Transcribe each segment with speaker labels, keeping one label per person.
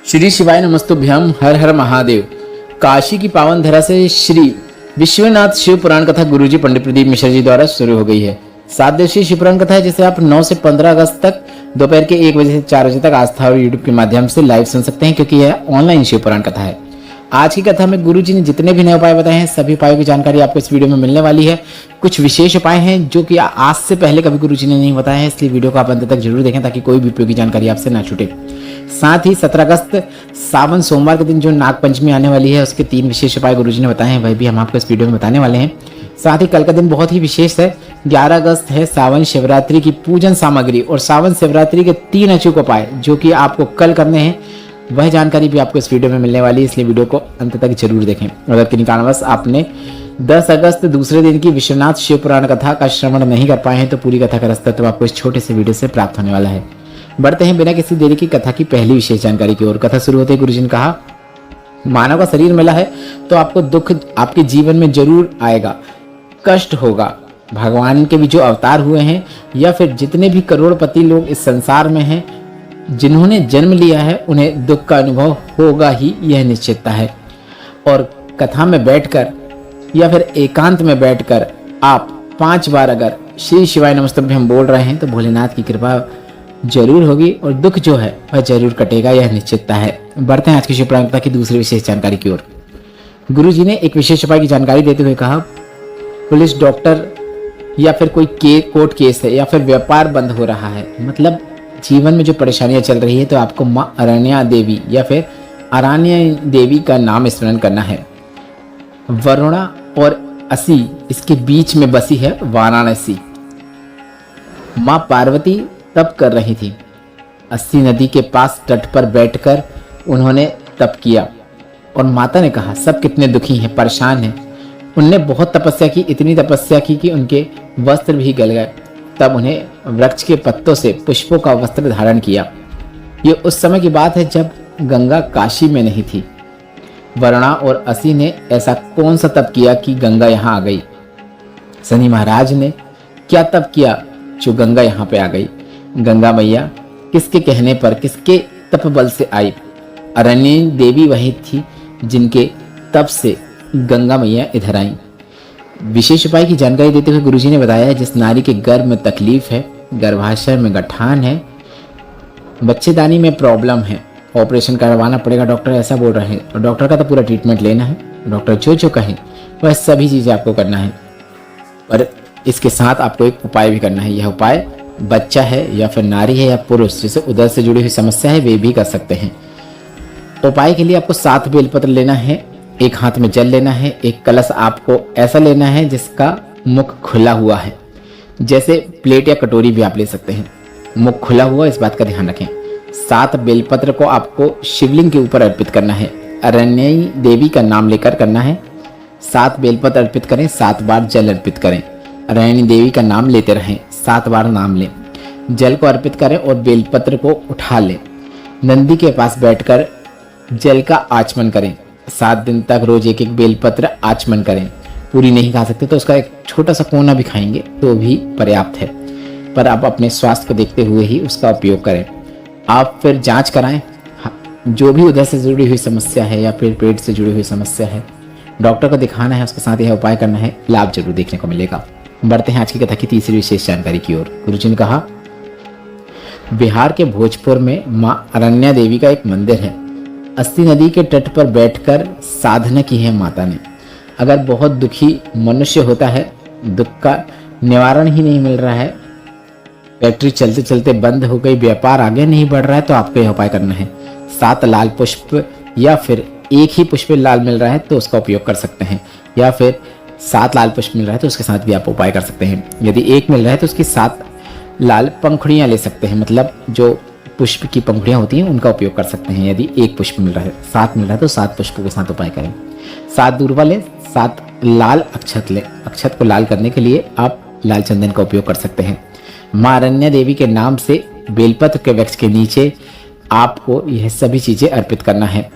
Speaker 1: श्री शिवाय नमस्तुभ्यम। हर हर महादेव। काशी की पावन धरा से श्री विश्वनाथ शिव पुराण कथा गुरुजी पंडित प्रदीप मिश्रा जी द्वारा शुरू हो गई है। 7 दिवसीय शिव पुराण कथा है जिसे आप 9 से 15 अगस्त तक दोपहर के 1 बजे से 4 बजे तक आस्था और यूट्यूब के माध्यम से लाइव सुन सकते हैं, क्योंकि यह ऑनलाइन शिव पुराण कथा है। आज की कथा में गुरुजी ने जितने भी नए उपाय बताए हैं, सभी उपायों की जानकारी आपको इस वीडियो में मिलने वाली है। कुछ विशेष उपाय हैं जो कि आज से पहले कभी गुरुजी ने नहीं बताया है, इसलिए वीडियो को आप अंत तक जरूर देखें ताकि कोई भी उपयोगी जानकारी आपसे ना छूटे। साथ ही 17 अगस्त सावन सोमवार के दिन जो नाग पंचमी आने वाली है, उसके 3 विशेष उपाय गुरुजी ने बताए हैं, वह भी हम आपको इस वीडियो में बताने वाले हैं। साथ ही कल का दिन बहुत ही विशेष है। 11 अगस्त है सावन शिवरात्रि की पूजन सामग्री और सावन शिवरात्रि के 3 अचूक उपाय जो कि आपको कल करने हैं, वह जानकारी भी आपको इस वीडियो में मिलने वाली है, इसलिए वीडियो को अंत तक जरूर देखें। अगर किन्हीं कारणवश आपने 10 अगस्त दूसरे दिन की विश्वनाथ शिव पुराण कथा का श्रवण नहीं कर पाए हैं तो पूरी कथा का रास्ता तो आपको इस छोटे से वीडियो से प्राप्त होने वाला है। बढ़ते हैं बिना किसी देरी की कथा की पहली विशेष जानकारी की ओर। कथा शुरू होते ही गुरुजी ने कहा, मानव का शरीर मिला है तो आपको दुख आपके जीवन में जरूर आएगा, कष्ट होगा। भगवान के भी जो अवतार हुए हैं या फिर जितने भी करोड़पति लोग इस संसार में हैं, जिन्होंने जन्म लिया है, उन्हें दुख का अनुभव होगा ही, यह निश्चितता है। और कथा में बैठकर या फिर एकांत में बैठकर आप 5 बार अगर श्री शिवाय नमस्तुभ्यम बोल रहे हैं तो भोलेनाथ की कृपा जरूर होगी और दुख जो है वह जरूर कटेगा, यह निश्चितता है। बढ़ते हैं आज की शिव पुराण कथा की दूसरी विशेष जानकारी की ओर। गुरुजी ने एक विशेष उपाय की जानकारी देते हुए कहा, पुलिस, डॉक्टर या फिर कोई कोर्ट केस है या फिर व्यापार बंद हो रहा है, मतलब जीवन में जो परेशानियां चल रही है, तो आपको माँ अरण्या देवी या फिर अरण्या देवी का नाम स्मरण करना है। वरुणा और असी इसके बीच में बसी है वाराणसी। माँ पार्वती तप कर रही थी। अस्सी नदी के पास तट पर बैठकर उन्होंने तप किया और माता ने कहा, सब कितने दुखी हैं, परेशान हैं। उनने बहुत तपस्या की, इतनी तपस्या की कि उनके वस्त्र भी गल गए। तब उन्हें वृक्ष के पत्तों से पुष्पों का वस्त्र धारण किया। ये उस समय की बात है जब गंगा काशी में नहीं थी। वरुणा और असी ने ऐसा कौन सा तप किया कि गंगा यहाँ आ गई? शनि महाराज ने क्या तप किया जो गंगा यहाँ पे आ गई? गंगा मैया किसके कहने पर, किसके तप बल से आई? अरण्य देवी वही थी जिनके तप से गंगा मैया इधर आई। विशेष उपाय की जानकारी देते हुए गुरुजी ने बताया, जिस नारी के गर्भ में तकलीफ है, गर्भाशय में गठान है, बच्चेदानी में प्रॉब्लम है, ऑपरेशन करवाना पड़ेगा, डॉक्टर ऐसा बोल रहे हैं, और डॉक्टर का तो पूरा ट्रीटमेंट लेना है, डॉक्टर जो जो कहें वह सभी चीज़ें आपको करना है। और इसके साथ आपको एक उपाय भी करना है। यह उपाय बच्चा है या फिर नारी है या पुरुष, जिसे उदर से जुड़ी हुई समस्या है, वे भी कर सकते हैं। उपाय के लिए आपको 7 बेलपत्र लेना है, एक हाथ में जल लेना है, एक कलश आपको ऐसा लेना है जिसका मुख खुला हुआ है, जैसे प्लेट या कटोरी भी आप ले सकते हैं, मुख खुला हुआ, इस बात का ध्यान रखें। 7 बेलपत्र को आपको शिवलिंग के ऊपर अर्पित करना है, अरण्य देवी का नाम लेकर करना है। 7 बेलपत्र अर्पित करें, 7 बार जल अर्पित करें, अरण्य देवी का नाम लेते रहें, 7 बार नाम लें, जल को अर्पित करें और बेलपत्र को उठा लें। नंदी के पास बैठकर जल का आचमन करें। 7 दिन तक रोज एक बेलपत्र आचमन करें। पूरी नहीं खा सकते तो उसका एक छोटा सा कोना भी खाएंगे तो भी पर्याप्त है, पर आप अपने स्वास्थ्य को देखते हुए ही उसका उपयोग करें। आप फिर जांच कराएं, जो भी उधर से जुड़ी हुई समस्या है या फिर पेट से जुड़ी हुई समस्या है, डॉक्टर को दिखाना है, उसके साथ यह उपाय करना है, लाभ जरूर देखने को मिलेगा। बढ़ते हैं आज की कथा की तीसरी विशेष जानकारी की ओर। गुरुजी ने कहा, बिहार के भोजपुर में माँ अरण्या देवी का एक मंदिर है। अस्सी नदी के तट पर बैठकर साधना की है माता ने। अगर बहुत दुखी मनुष्य होता है, दुख का निवारण ही नहीं मिल रहा है, फैक्ट्री चलते चलते बंद हो गई, व्यापार आगे नहीं बढ़ रहा है, तो आपको यह उपाय करना है। 7 लाल पुष्प या फिर एक ही पुष्प लाल मिल रहा है तो उसका उपयोग कर सकते हैं, या फिर 7 लाल पुष्प मिल रहा है तो उसके साथ भी आप उपाय कर सकते हैं। यदि एक मिल रहा है तो उसकी 7 लाल पंखुड़ियाँ ले सकते हैं, मतलब जो पुष्प की पंखुड़ियाँ होती हैं उनका उपयोग कर सकते हैं। यदि एक पुष्प मिल रहा है, 7 मिल रहा है तो 7 पुष्पों के साथ उपाय करें। 7 दूर्वा लें, 7 लाल अक्षत लें। अक्षत को लाल करने के लिए आप लाल चंदन का उपयोग कर सकते हैं। माँ अरण्या देवी के नाम से बेलपत्र के वृक्ष के नीचे आपको यह सभी चीजें अर्पित करना है।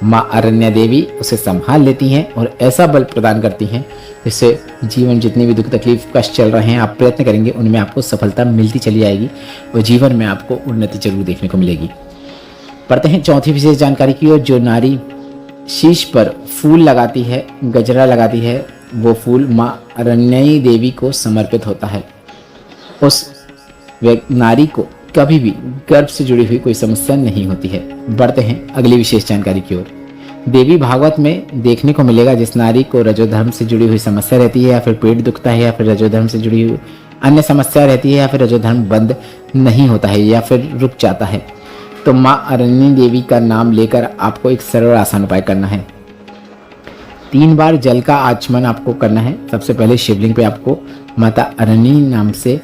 Speaker 1: माँ अरण्या देवी उसे संभाल लेती हैं और ऐसा बल प्रदान करती हैं जिससे जीवन जितने भी दुख तकलीफ कष्ट चल रहे हैं, आप प्रयत्न करेंगे उनमें आपको सफलता मिलती चली आएगी और जीवन में आपको उन्नति जरूर देखने को मिलेगी। बढ़ते हैं चौथी विशेष जानकारी की ओर। जो नारी शीश पर फूल लगाती है, गजरा लगाती है, वो फूल माँ अरण्यई देवी को समर्पित होता है। उस नारी को कभी भी गर्भ से जुड़ी हुई कोई समस्या नहीं होती है। बढ़ते हैं अगली विशेष जानकारी की ओर। देवी भागवत में देखने को मिलेगा जिस नारी को रजोधर्म से जुड़ी हुई समस्या रहती है, या फिर पेट दुखता है, या फिर रजोधर्म से जुड़ी हुई अन्य समस्या रहती है, या फिर रजोधर्म बंद नहीं होता है या फिर रुक जाता है, तो माँ अरण्य देवी का नाम लेकर आपको एक सरल आसान उपाय करना है। 3 बार जल का आचमन आपको करना है। सबसे पहले शिवलिंग पे आपको माता अरण्य नाम से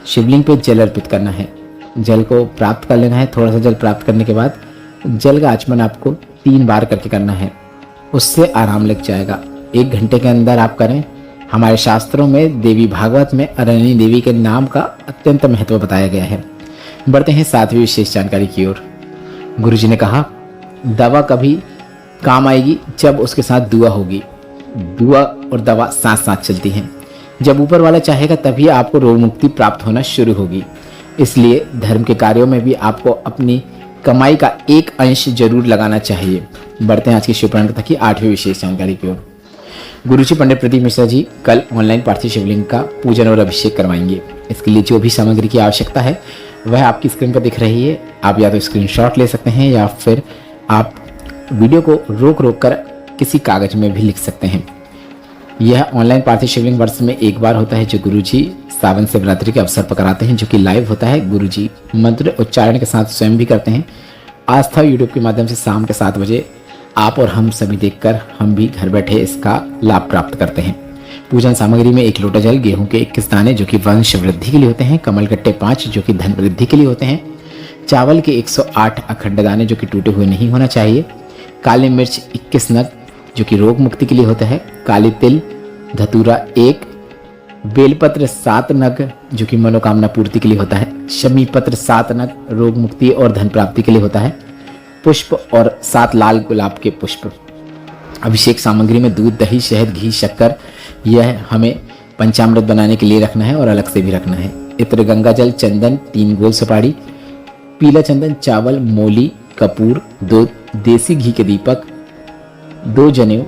Speaker 1: शिवलिंग पे जल अर्पित करना है। जल को प्राप्त कर लेना है। थोड़ा सा जल प्राप्त करने के बाद जल का आचमन आपको 3 बार करके करना है। उससे आराम लग जाएगा। 1 घंटे के अंदर आप करें। हमारे शास्त्रों में देवी भागवत में अरण्य देवी के नाम का अत्यंत महत्व बताया गया है। बढ़ते हैं 7वीं विशेष जानकारी की ओर। गुरुजी ने कहा, दवा कभी काम आएगी जब उसके साथ दुआ होगी। दुआ और दवा साथ साथ चलती हैं। जब ऊपर वाला चाहेगा तभी आपको रोग मुक्ति प्राप्त होना शुरू होगी। इसलिए धर्म के कार्यों में भी आपको अपनी कमाई का एक अंश जरूर लगाना चाहिए। बढ़ते हैं आज की शिव पुराण कथा की 8वीं विशेष जानकारी की ओर। गुरुजी पंडित प्रदीप मिश्रा जी कल ऑनलाइन पार्थिव शिवलिंग का पूजन और अभिषेक करवाएंगे। इसके लिए जो भी सामग्री की आवश्यकता है वह आपकी स्क्रीन पर दिख रही है। आप या तो स्क्रीनशॉट ले सकते हैं या फिर आप वीडियो को रोक रोक कर किसी कागज में भी लिख सकते हैं। यह ऑनलाइन पार्थिव शिवलिंग वर्ष में एक बार होता है जो गुरुजी सावन शिवरात्रि के अवसर पर कराते हैं, जो कि लाइव होता है। गुरुजी मंत्र उच्चारण के साथ स्वयं भी करते हैं। आस्था यूट्यूब के माध्यम से शाम के 7 बजे आप और हम सभी देखकर हम भी घर बैठे इसका लाभ प्राप्त करते हैं। पूजन सामग्री में 1 लोटा जल, गेहूं के 21 दाने जो कि वंश वृद्धि के लिए होते हैं, कमल गट्टे 5 जो कि धन वृद्धि के लिए होते हैं, चावल के 108 अखंड दाने जो कि टूटे हुए नहीं होना चाहिए, काली मिर्च 21 नग जो कि रोग मुक्ति के लिए होता है, काली तिल धतूरा 1, बेलपत्र 7 नग जो कि मनोकामना पूर्ति के लिए होता है, शमी पत्र 7 नग रोग मुक्ति और धन प्राप्ति के लिए होता है, पुष्प और 7 लाल गुलाब के पुष्प। अभिषेक सामग्री में दूध, दही, शहद, घी, शक्कर, यह हमें पंचामृत बनाने के लिए रखना है और अलग से भी रखना है। इत्र, गंगा जल, चंदन, 3 गोल सुपारी, पीला चंदन, चावल, मोली, कपूर, 2 देसी घी के दीपक, 2 जनेऊ,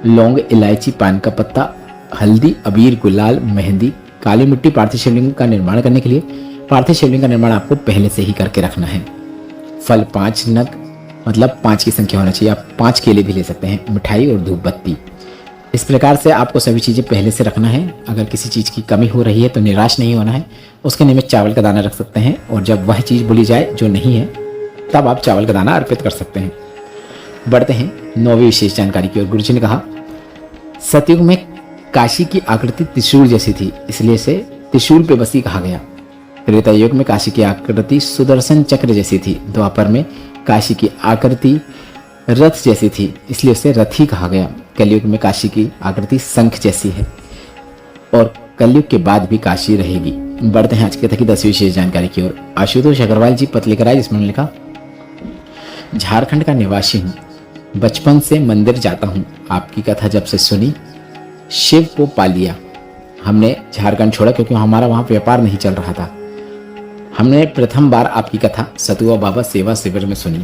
Speaker 1: लौंग, इलायची, पान का पत्ता, हल्दी, अबीर, गुलाल, मेहंदी, काली मिट्टी। पार्थिव शिवलिंग का निर्माण करने के लिए पार्थिव शिवलिंग का निर्माण आपको पहले से ही करके रखना है। फल 5 नग मतलब 5 की संख्या होना चाहिए। आप 5 केले भी ले सकते हैं, मिठाई और धूप बत्ती। इस प्रकार से आपको सभी चीज़ें पहले से रखना है। अगर किसी चीज़ की कमी हो रही है तो निराश नहीं होना है। उसके निमित्त चावल का दाना रख सकते हैं और जब वह चीज़ भूली जाए जो नहीं है तब आप चावल का दाना अर्पित कर सकते हैं। बढ़ते हैं 9वीं विशेष जानकारी की ओर। गुरुजी ने कहा, सतयुग में काशी की आकृति त्रिशूल जैसी थी, इसलिए इसे त्रिशूल पे बसी कहा गया। त्रेता युग में काशी की आकृति सुदर्शन चक्र जैसी थी। द्वापर में काशी की आकृति रथ जैसी थी, इसलिए उसे रथी कहा गया। कलयुग में काशी की आकृति शंख जैसी है और कलयुग के बाद भी काशी रहेगी। बढ़ते हैं आज की कथा की 10वीं विशेष जानकारी की ओर। आशुतोष अग्रवाल जी पत्र लेकर आए, जिसमें उन्होंने लिखा, झारखंड का निवासी हूँ, बचपन से मंदिर जाता हूँ। आपकी कथा जब से सुनी शिव को पा लिया। हमने झारखंड छोड़ा क्योंकि हमारा वहाँ व्यापार नहीं चल रहा था। हमने प्रथम बार आपकी कथा सतुआ बाबा सेवा शिविर में सुनी।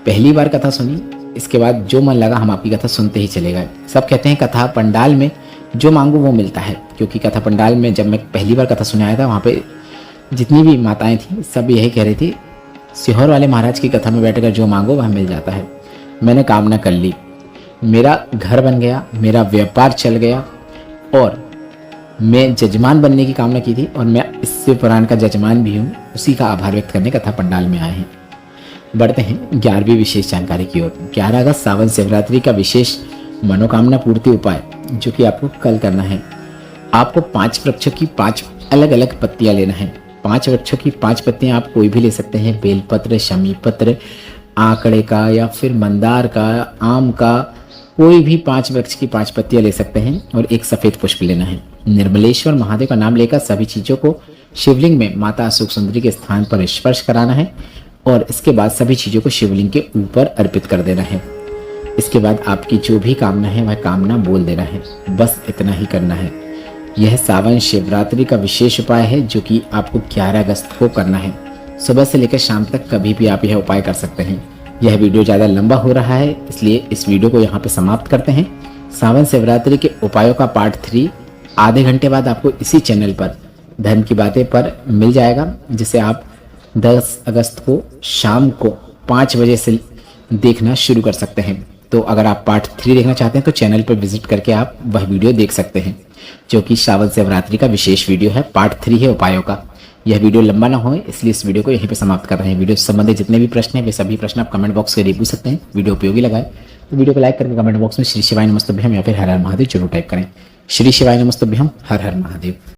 Speaker 1: पहली बार कथा सुनी, इसके बाद जो मन लगा हम आपकी कथा सुनते ही चले गए। सब कहते हैं कथा पंडाल में जो मांगो वो मिलता है, क्योंकि कथा पंडाल में जब मैं पहली बार कथा सुनाया था वहाँ पे जितनी भी माताएं थी सब यही कह रही थी, सिहोर वाले महाराज की कथा में बैठकर जो मांगो वह मिल जाता है। मैंने कामना कर ली, मेरा घर बन गया, मेरा व्यापार चल गया और मैं जजमान बनने की कामना की थी और मैं इस शिव पुराण का जजमान भी हूँ। उसी का आभार व्यक्त करने कथा पंडाल में आए हैं। बढ़ते हैं 11वीं विशेष जानकारी की ओर। 11 अगस्त सावन शिवरात्रि का विशेष मनोकामना पूर्ति उपाय जो कि आपको कल करना है। आपको 5 वृक्षों की 5 अलग अलग पत्तियां लेना है। 5 वृक्षों की 5 पत्तियां आप कोई भी ले सकते हैं, बेलपत्र, शमी पत्र, आंकड़े का या फिर मंदार का, आम का, कोई भी 5 वृक्ष की 5 पत्तियां ले सकते हैं और एक सफेद पुष्प लेना है। निर्मलेश्वर महादेव का नाम लेकर सभी चीजों को शिवलिंग में माता अशोक सुंदरी के स्थान पर स्पर्श कराना है और इसके बाद सभी चीजों को शिवलिंग के ऊपर अर्पित कर देना है। इसके बाद आपकी जो भी कामना है वह कामना बोल देना है। बस इतना ही करना है। यह सावन शिवरात्रि का विशेष उपाय है जो कि आपको 11 अगस्त को करना है। सुबह से लेकर शाम तक कभी भी आप यह उपाय कर सकते हैं। यह वीडियो ज़्यादा लंबा हो रहा है, इसलिए इस वीडियो को यहाँ पे समाप्त करते हैं। सावन शिवरात्रि के उपायों का पार्ट 3 आधे घंटे बाद आपको इसी चैनल पर धर्म की बातें पर मिल जाएगा, जिसे आप 10 अगस्त को शाम को 5 बजे से देखना शुरू कर सकते हैं। तो अगर आप पार्ट 3 देखना चाहते हैं तो चैनल पर विजिट करके आप वह वीडियो देख सकते हैं, जो कि सावन शिवरात्रि का विशेष वीडियो है। पार्ट 3 है उपायों का। यह वीडियो लंबा ना हो, इसलिए इस वीडियो को यहीं पे समाप्त कर रहे हैं। वीडियो से संबंधित जितने भी प्रश्न हैं वे सभी प्रश्न आप कमेंट बॉक्स में पूछ सकते हैं। वीडियो उपयोगी लगाए तो वीडियो को लाइक करके कमेंट बॉक्स में श्री शिवाय नमस्तुभ्यम या फिर हर हर महादेव जरूर टाइप करें। श्री शिवाय नमस्तुभ्यम, हर हर महादेव।